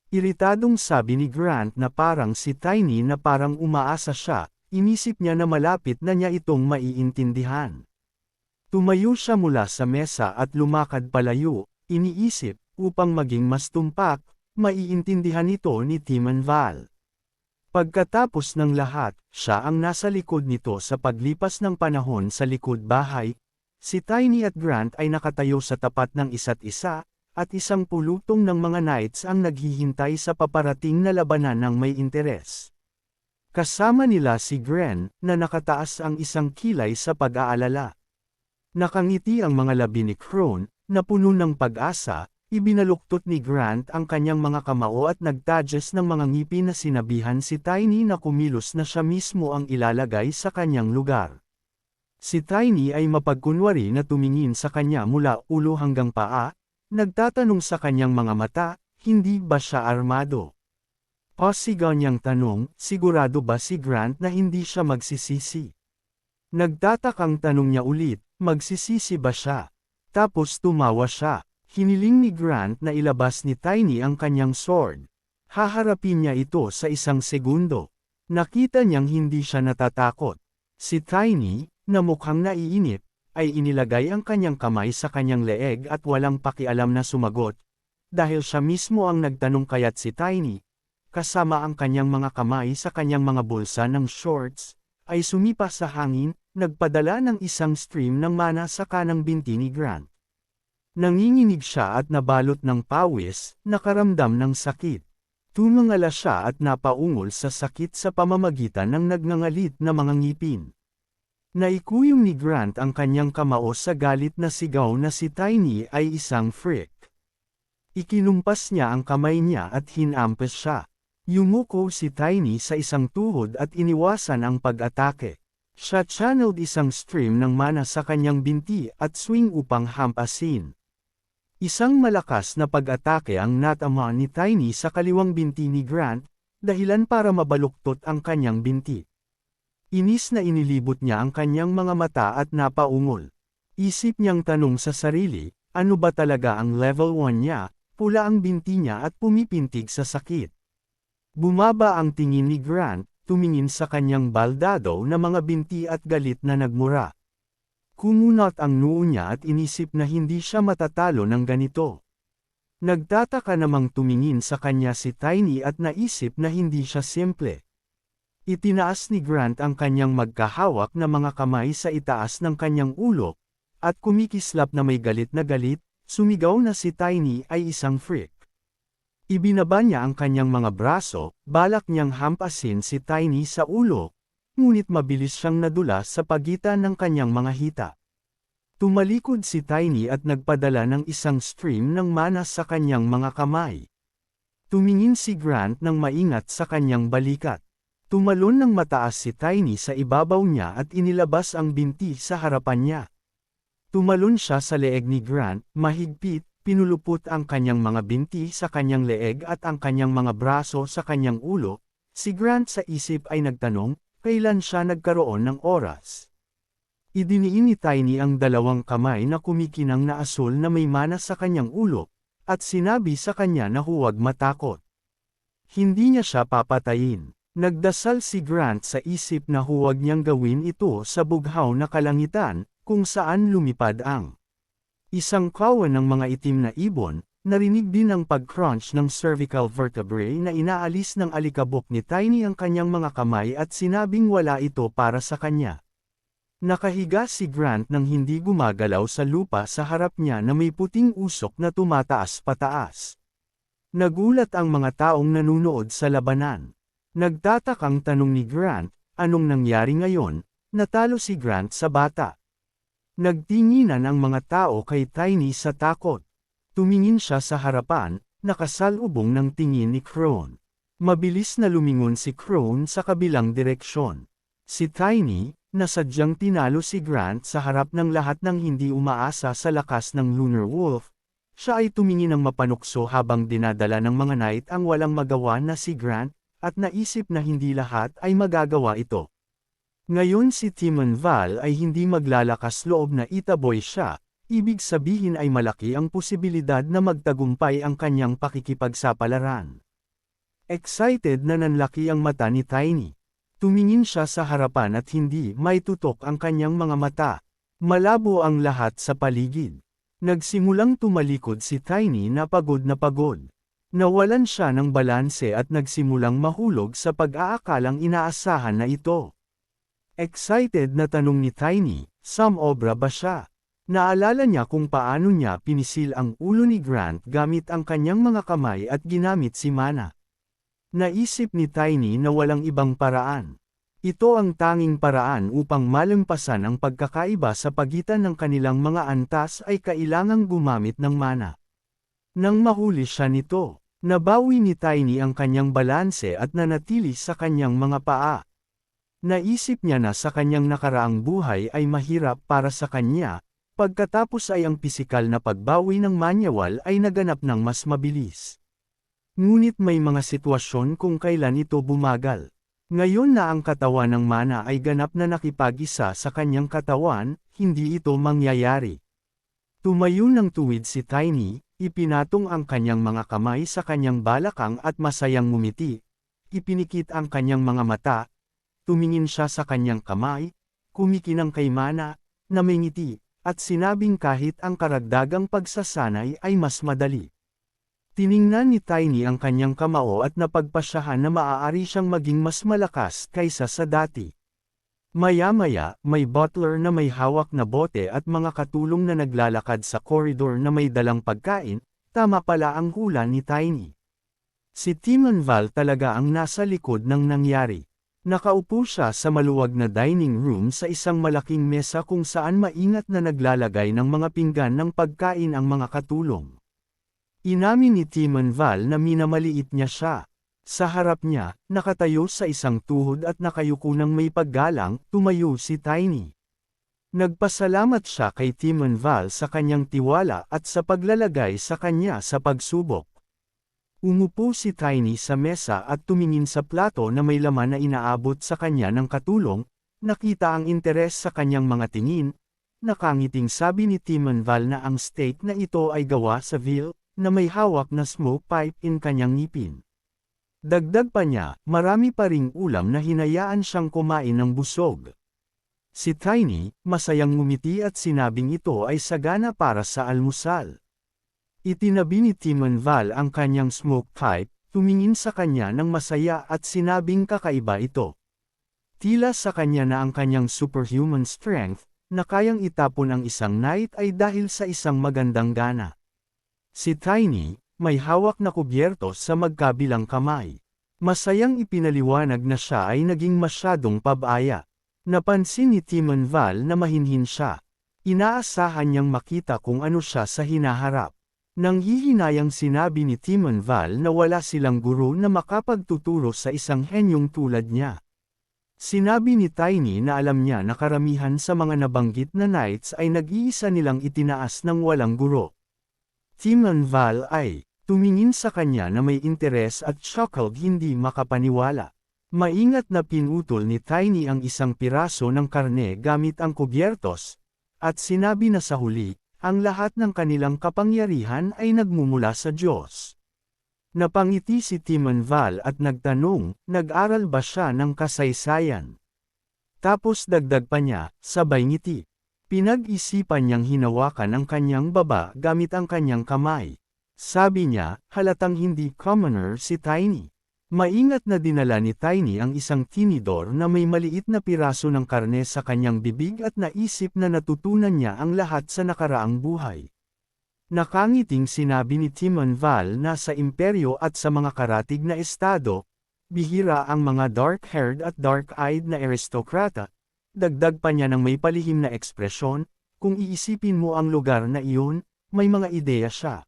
Iritadong sabi ni Grant na parang si Tiny na parang umaasa siya, inisip niya na malapit na niya itong maiintindihan. Tumayo siya mula sa mesa at lumakad palayo, iniisip, upang maging mas tumpak, maiintindihan ito ni Timon Val. Pagkatapos ng lahat, siya ang nasa likod nito sa paglipas ng panahon sa likod bahay. Si Tiny at Grant ay nakatayo sa tapat ng isa't isa, at isang pulutong ng mga knights ang naghihintay sa paparating na labanan ng may interes. Kasama nila si Gren, na nakataas ang isang kilay sa pag-aalala. Nakangiti ang mga labi ni Crone, na puno ng pag-asa, ibinaluktot ni Grant ang kanyang mga kamao at nagtadges ng mga ngipin na sinabihan si Tiny na kumilos na siya mismo ang ilalagay sa kanyang lugar. Si Tiny ay mapagkunwari na tumingin sa kanya mula ulo hanggang paa, nagtatanong sa kanyang mga mata, hindi ba siya armado? Pasigaw niyang tanong, sigurado ba si Grant na hindi siya magsisisi? Nagtatakang tanong niya ulit, magsisisi ba siya? Tapos tumawa siya. Hiniling ni Grant na ilabas ni Tiny ang kanyang sword. Haharapin niya ito sa isang segundo. Nakita niyang hindi siya natatakot. Si Tiny, na mukhang naiinip, ay inilagay ang kanyang kamay sa kanyang leeg at walang pakialam na sumagot. Dahil siya mismo ang nagtanong kaya't si Tiny, kasama ang kanyang mga kamay sa kanyang mga bulsa ng shorts, ay sumipa sa hangin, nagpadala ng isang stream ng mana sa kanang binti ni Grant. Nanginginig siya at nabalot ng pawis, nakaramdam ng sakit. Tumangala siya at napaungol sa sakit sa pamamagitan ng nagngangalit na mga ngipin. Naikuyong ni Grant ang kanyang kamao sa galit na sigaw na si Tiny ay isang freak. Ikinumpas niya ang kamay niya at hinampas siya. Yumuko si Tiny sa isang tuhod at iniwasan ang pag-atake. Siya channeled isang stream ng mana sa kanyang binti at swing upang hampasin. Isang malakas na pag-atake ang natama ni Tiny sa kaliwang binti ni Grant, dahilan para mabaluktot ang kanyang binti. Inis na inilibot niya ang kanyang mga mata at napaungol. Isip niyang tanong sa sarili, ano ba talaga ang level 1 niya, pula ang binti niya at pumipintig sa sakit. Bumaba ang tingin ni Grant, tumingin sa kanyang baldado na mga binti at galit na nagmura. Kumunot ang noo niya at inisip na hindi siya matatalo ng ganito. Nagtataka namang tumingin sa kanya si Tiny at naisip na hindi siya simple. Itinaas ni Grant ang kanyang magkahawak na mga kamay sa itaas ng kanyang ulo, at kumikislap na may galit, sumigaw na si Tiny ay isang freak. Ibinaba niya ang kanyang mga braso, balak niyang hampasin si Tiny sa ulo, ngunit mabilis siyang nadulas sa pagitan ng kanyang mga hita. Tumalikod si Tiny at nagpadala ng isang stream ng mana sa kanyang mga kamay. Tumingin si Grant ng maingat sa kanyang balikat. Tumalon ng mataas si Tiny sa ibabaw niya at inilabas ang binti sa harapan niya. Tumalon siya sa leeg ni Grant, mahigpit, pinulupot ang kanyang mga binti sa kanyang leeg at ang kanyang mga braso sa kanyang ulo. Si Grant sa isip ay nagtanong, kailan siya nagkaroon ng oras? Idiniin ni Tiny ang dalawang kamay na kumikinang na asul na may mana sa kanyang ulo, at sinabi sa kanya na huwag matakot. Hindi niya siya papatayin. Nagdasal si Grant sa isip na huwag niyang gawin ito sa bughaw na kalangitan, kung saan lumipad ang isang kawan ng mga itim na ibon. Narinig din ang pag-crunch ng cervical vertebrae na inaalis ng alikabok ni Tiny ang kanyang mga kamay at sinabing wala ito para sa kanya. Nakahiga si Grant nang hindi gumagalaw sa lupa sa harap niya na may puting usok na tumataas pataas. Nagulat ang mga taong nanunood sa labanan. Nagtatakang tanong ni Grant, anong nangyari ngayon? Natalo si Grant sa bata. Nagtinginan ang mga tao kay Tiny sa takot. Tumingin siya sa harapan, nakasalubong ng tingin ni Crone. Mabilis na lumingon si Crone sa kabilang direksyon. Si Tiny, na sadyang tinalo si Grant sa harap ng lahat ng hindi umaasa sa lakas ng Lunar Wolf, siya ay tumingin ng mapanukso habang dinadala ng mga knight ang walang magawa na si Grant, at naisip na hindi lahat ay magagawa ito. Ngayon si Timon Val ay hindi maglalakas loob na itaboy siya. Ibig sabihin ay malaki ang posibilidad na magtagumpay ang kanyang pakikipagsapalaran. Excited na nanlaki ang mata ni Tiny. Tumingin siya sa harapan at hindi may tutok ang kanyang mga mata. Malabo ang lahat sa paligid. Nagsimulang tumalikod si Tiny na pagod na pagod. Nawalan siya ng balanse at nagsimulang mahulog sa pag-aakalang inaasahan na ito. Excited na tanong ni Tiny, sumobra ba siya? Naalala niya kung paano niya pinisil ang ulo ni Grant gamit ang kanyang mga kamay at ginamit si Mana. Naisip ni Tiny na walang ibang paraan. Ito ang tanging paraan upang malampasan ang pagkakaiba sa pagitan ng kanilang mga antas ay kailangang gumamit ng mana. Nang mahuli siya nito, nabawi ni Tiny ang kanyang balanse at nanatili sa kanyang mga paa. Naisip niya na sa kanyang nakaraang buhay ay mahirap para sa kanya, pagkatapos ay ang pisikal na pagbawi ng manyawal ay naganap ng mas mabilis. Ngunit may mga sitwasyon kung kailan ito bumagal. Ngayon na ang katawan ng mana ay ganap na nakipag-isa sa kanyang katawan, hindi ito mangyayari. Tumayo ng tuwid si Tiny, ipinatong ang kanyang mga kamay sa kanyang balakang at masayang ngumiti. Ipinikit ang kanyang mga mata. Tumingin siya sa kanyang kamay, kumikinang kay Mana, na may ngiti, at sinabing kahit ang karagdagang pagsasanay ay mas madali. Tiningnan ni Tiny ang kanyang kamao at napagpasyahan na maaari siyang maging mas malakas kaysa sa dati. Maya-maya, may butler na may hawak na bote at mga katulong na naglalakad sa koridor na may dalang pagkain, tama pala ang hula ni Tiny. Si Timon Val talaga ang nasa likod ng nangyari. Nakaupo siya sa maluwag na dining room sa isang malaking mesa kung saan maingat na naglalagay ng mga pinggan ng pagkain ang mga katulong. Inamin ni Timon Val na minamaliit niya siya. Sa harap niya, nakatayo sa isang tuhod at nakayuko ng may paggalang, tumayo si Tiny. Nagpasalamat siya kay Timon Val sa kanyang tiwala at sa paglalagay sa kanya sa pagsubok. Umupo si Tiny sa mesa at tumingin sa plato na may laman na inaabot sa kanya ng katulong, nakita ang interes sa kanyang mga tingin, nakangiting sabi ni Timon Val na ang steak na ito ay gawa sa veal, na may hawak na smoke pipe in kanyang ngipin. Dagdag pa niya, marami pa ring ulam na hinayaan siyang kumain ng busog. Si Tiny, masayang ngumiti at sinabing ito ay sagana para sa almusal. Itinabi ni Timon Val ang kanyang smoke pipe, tumingin sa kanya ng masaya at sinabing kakaiba ito. Tila sa kanya na ang kanyang superhuman strength, na kayang itapon ang isang knight ay dahil sa isang magandang gana. Si Tiny, may hawak na kubyertos sa magkabilang kamay. Masayang ipinaliwanag na siya ay naging masyadong pabaya. Napansin ni Timon Val na mahinhin siya. Inaasahan niyang makita kung ano siya sa hinaharap. Nang hihinayang sinabi ni Timon Val na wala silang guro na makapagtuturo sa isang henyong tulad niya. Sinabi ni Tiny na alam niya na karamihan sa mga nabanggit na knights ay nag-iisa nilang itinaas ng walang guro. Timon Val ay tumingin sa kanya na may interes at chuckled hindi makapaniwala. Maingat na pinutol ni Tiny ang isang piraso ng karne gamit ang kubyertos, at sinabi na sa huli, ang lahat ng kanilang kapangyarihan ay nagmumula sa Diyos. Napangiti si Timon Val at nagtanong, nag-aral ba siya ng kasaysayan? Tapos dagdag pa niya, sabay ngiti. Pinag-isipan niyang hinawakan ang kanyang baba gamit ang kanyang kamay. Sabi niya, halatang hindi commoner si Tiny. Maingat na dinala ni Tiny ang isang tinidor na may maliit na piraso ng karne sa kanyang bibig at naisip na natutunan niya ang lahat sa nakaraang buhay. Nakangiting sinabi ni Timon Val na sa imperyo at sa mga karatig na estado, bihira ang mga dark-haired at dark-eyed na aristokrata. Dagdag pa niya ng may palihim na ekspresyon, kung iisipin mo ang lugar na iyon, may mga ideya siya.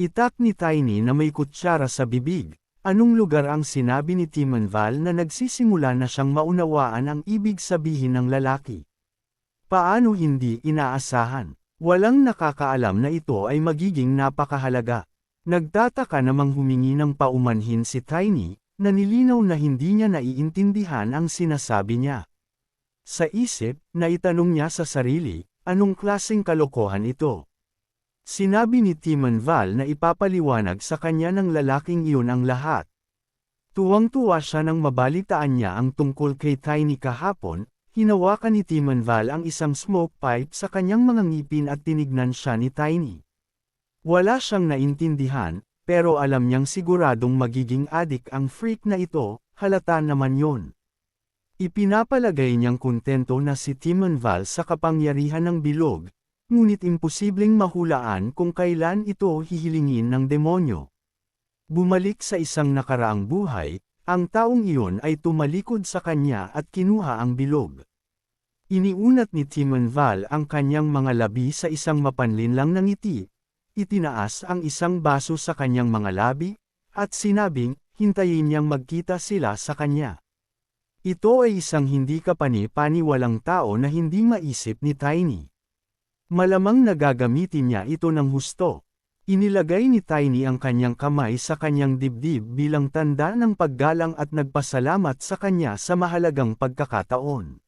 Itak ni Tiny na may kutsara sa bibig. Anong lugar ang sinabi ni Timon Val na nagsisimula na siyang maunawaan ang ibig sabihin ng lalaki? Paano hindi inaasahan? Walang nakakaalam na ito ay magiging napakahalaga. Nagtataka namang humingi ng paumanhin si Tiny, na nilinaw na hindi niya naiintindihan ang sinasabi niya. Sa isip, naitanong niya sa sarili, anong klaseng kalokohan ito? Sinabi ni Timon Val na ipapaliwanag sa kanya ng lalaking iyon ang lahat. Tuwang-tuwa siya nang mabalitaan niya ang tungkol kay Tiny kahapon, hinawakan ni Timanval ang isang smoke pipe sa kanyang mga ngipin at tinignan siya ni Tiny. Wala siyang naintindihan, pero alam niyang siguradong magiging adik ang freak na ito, halata naman yon. Ipinapalagay niyang kontento na si Timanval sa kapangyarihan ng bilog, ngunit imposibleng mahulaan kung kailan ito hihilingin ng demonyo. Bumalik sa isang nakaraang buhay, ang taong iyon ay tumalikod sa kanya at kinuha ang bilog. Iniunat ni Timanval ang kanyang mga labi sa isang mapanlinlang na ngiti, itinaas ang isang baso sa kanyang mga labi, at sinabing, hintayin niyang magkita sila sa kanya. Ito ay isang hindi kapani-paniwalang tao na hindi maisip ni Tiny. Malamang nagagamitin niya ito ng husto. Inilagay ni Tiny ang kanyang kamay sa kanyang dibdib bilang tanda ng paggalang at nagpasalamat sa kanya sa mahalagang pagkakataon.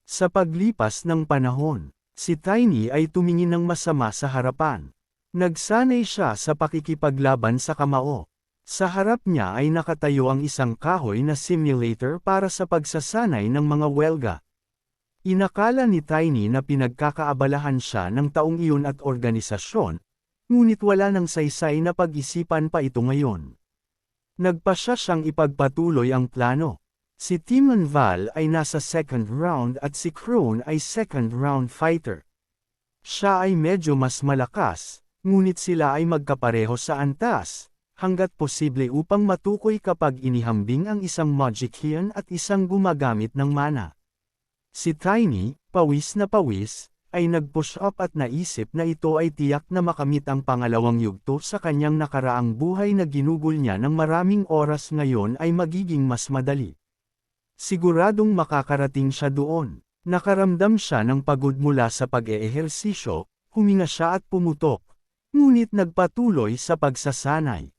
Sa paglipas ng panahon, si Tiny ay tumingin ng masama sa harapan. Nagsanay siya sa pakikipaglaban sa kamao. Sa harap niya ay nakatayo ang isang kahoy na simulator para sa pagsasanay ng mga welga. Inakala ni Tiny na pinagkakaabalahan siya ng taong iyon at organisasyon, ngunit wala nang saysay na pag-isipan pa ito ngayon. Nagpasya siyang ipagpatuloy ang plano. Si Timanval ay nasa second round at si Crone ay second round fighter. Siya ay medyo mas malakas, ngunit sila ay magkapareho sa antas, hanggat posible upang matukoy kapag inihambing ang isang Magician at isang gumagamit ng mana. Si Tiny, pawis na pawis, ay nag-push up at naisip na ito ay tiyak na makamit ang pangalawang yugto sa kanyang nakaraang buhay na ginugol niya ng maraming oras ngayon ay magiging mas madali. Siguradong makakarating siya doon. Nakaramdam siya ng pagod mula sa pag-eehersisyo, huminga siya at pumutok, ngunit nagpatuloy sa pagsasanay.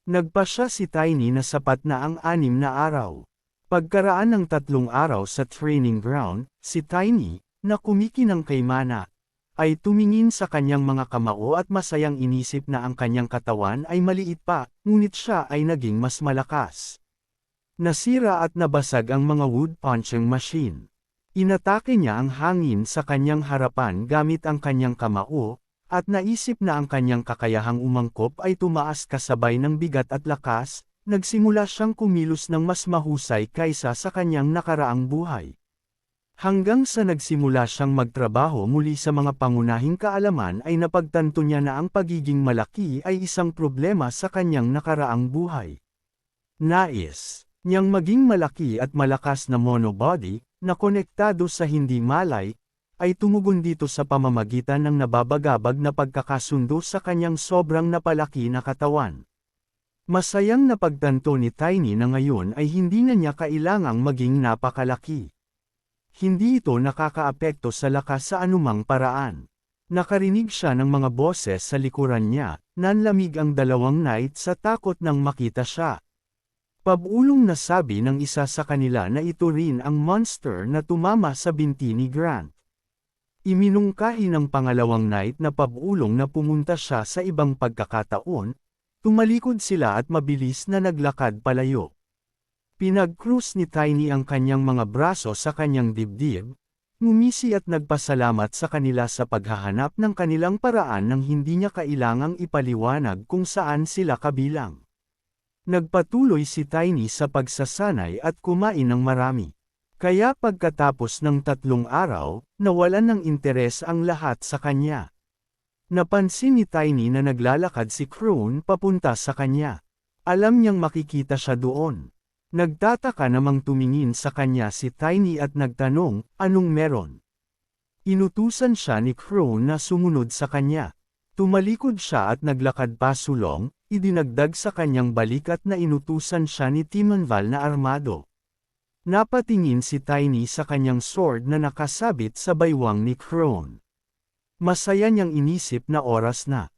Nagpasya si Tiny na sapat na ang 6 na araw. Pagkaraan ng 3 araw sa training ground, si Tiny, na kumikinang kay Mana, ay tumingin sa kanyang mga kamao at masayang inisip na ang kanyang katawan ay maliit pa, ngunit siya ay naging mas malakas. Nasira at nabasag ang mga wood punching machine. Inatake niya ang hangin sa kanyang harapan gamit ang kanyang kamao, at naisip na ang kanyang kakayahang umangkop ay tumaas kasabay ng bigat at lakas, nagsimula siyang kumilos ng mas mahusay kaysa sa kanyang nakaraang buhay. Hanggang sa nagsimula siyang magtrabaho muli sa mga pangunahing kaalaman ay napagtanto niya na ang pagiging malaki ay isang problema sa kanyang nakaraang buhay. Nais niyang maging malaki at malakas na monobody, na konektado sa hindi malay, ay tumugon dito sa pamamagitan ng nababagabag na pagkakasundo sa kanyang sobrang napalaki na katawan. Masayang napagtanto ni Tiny na ngayon ay hindi na niya kailangang maging napakalaki. Hindi ito nakakaapekto sa lakas sa anumang paraan. Nakarinig siya ng mga boses sa likuran niya, nanlamig ang 2 knight sa takot nang makita siya. Pabulong na sabi ng isa sa kanila na ito rin ang monster na tumama sa binti ni Grant. Iminungkahi ng pangalawang knight na pabulong na pumunta siya sa ibang pagkakataon, tumalikod sila at mabilis na naglakad palayo. Pinag-cruise ni Tiny ang kanyang mga braso sa kanyang dibdib, ngumisi at nagpasalamat sa kanila sa paghahanap ng kanilang paraan nang hindi niya kailangang ipaliwanag kung saan sila kabilang. Nagpatuloy si Tiny sa pagsasanay at kumain ng marami. Kaya pagkatapos ng 3 araw, nawalan ng interes ang lahat sa kanya. Napansin ni Tiny na naglalakad si Crone papunta sa kanya. Alam niyang makikita siya doon. Nagtataka namang tumingin sa kanya si Tiny at nagtanong, anong meron? Inutusan siya ni Crone na sumunod sa kanya. Tumalikod siya at naglakad pasulong, idinagdag sa kanyang balikat na inutusan siya ni Timanval na armado. Napatingin si Tiny sa kanyang sword na nakasabit sa baywang ni Crone. Masaya niyang inisip na oras na.